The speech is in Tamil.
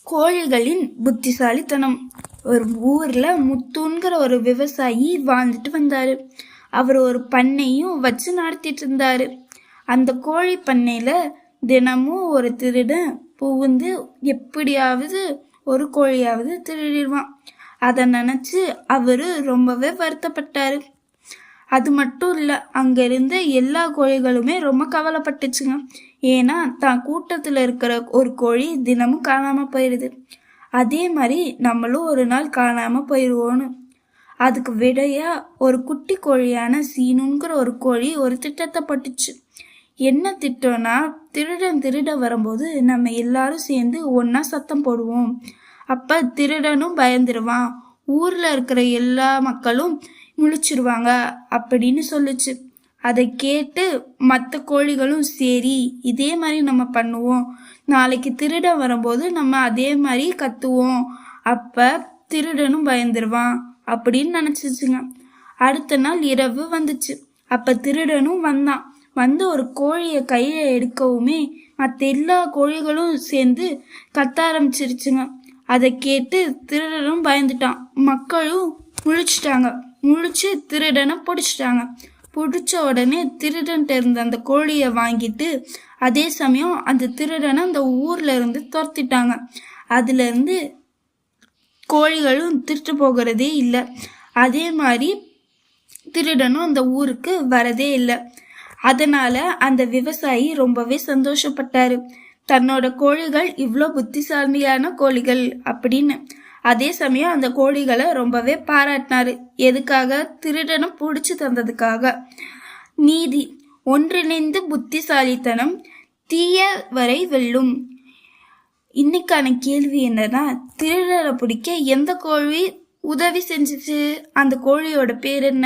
கோழிகளின் புத்திசாலித்தனம். ஒரு ஊர்ல முத்துங்கிற ஒரு விவசாயி வாழ்ந்துட்டு வந்தாரு. அவர் ஒரு பண்ணையும் வச்சு நடத்திட்டு இருந்தாரு. அந்த கோழி பண்ணையில தினமும் ஒரு திருடன் புகுந்து எப்படியாவது ஒரு கோழியாவது திருடிடுவான். அதை நினைச்சு அவரு ரொம்பவே வருத்தப்பட்டாரு. அது மட்டும் இல்ல, அங்க இருந்த எல்லா கோழிகளுமே ரொம்ப கவலைப்பட்டுச்சுங்க. ஏன்னா தான் கூட்டத்துல இருக்கிற ஒரு கோழி தினமும் காணாம போயிடுது. அதே மாதிரி நம்மளும் ஒரு நாள் காணாம போயிடுவோன்னு. அதுக்கு விடையா ஒரு குட்டி கோழியான சீனுங்கிற ஒரு கோழி ஒரு திட்டத்தை பட்டுச்சு. என்ன திட்டம்னா, திருட வரும்போது நம்ம எல்லாரும் சேர்ந்து ஒன்னா சத்தம் போடுவோம். அப்ப திருடனும் பயந்துருவான், ஊர்ல இருக்கிற எல்லா மக்களும் முழிச்சிருவாங்க அப்படின்னு சொல்லுச்சு. அதை கேட்டு மற்ற கோழிகளும் சரி இதே மாதிரி நம்ம பண்ணுவோம், நாளைக்கு திருட வரும்போது நம்ம அதே மாதிரி கத்துவோம், அப்ப திருடனும் பயந்துருவான் அப்படின்னு நினைச்சிச்சுங்க. அடுத்த நாள் இரவு வந்துச்சு. அப்ப திருடனும் வந்தான். வந்து ஒரு கோழிய கையில எடுக்கவுமே மற்ற எல்லா கோழிகளும் சேர்ந்து கத்த ஆரம்பிச்சிருச்சுங்க. அதை கேட்டு திருடனும் பயந்துட்டான். மக்களும் முழிச்சிட்டாங்க. முழிச்சு திருடனை பிடிச்சிட்டாங்க. பிடிச்ச உடனே திருடன்ட்டு இருந்த அந்த கோழியை வாங்கிட்டு அதே சமயம் அந்த திருடனை அந்த ஊர்ல இருந்து துரத்திட்டாங்க. அதுல இருந்து கோழிகளும் திருட்டு போகிறதே இல்லை. அதே மாதிரி திருடனும் அந்த ஊருக்கு வரதே இல்லை. அதனால அந்த விவசாயி ரொம்பவே சந்தோஷப்பட்டாரு. தன்னோட கோழிகள் இவ்வளோ புத்திசாலியான கோழிகள் அப்படின்னு. அதே சமயம் அந்த கோழிகளை ரொம்பவே பாராட்டினாரு. எதுக்காக? திருடனும் பிடிச்சு தந்ததுக்காக. நீதி: ஒன்றிணைந்து புத்திசாலித்தனம் தீயவரை வெல்லும். இன்னைக்கான கேள்வி என்னன்னா, திருடரை பிடிக்க எந்த கோழி உதவி செஞ்சுச்சு? அந்த கோழியோட பேர் என்ன?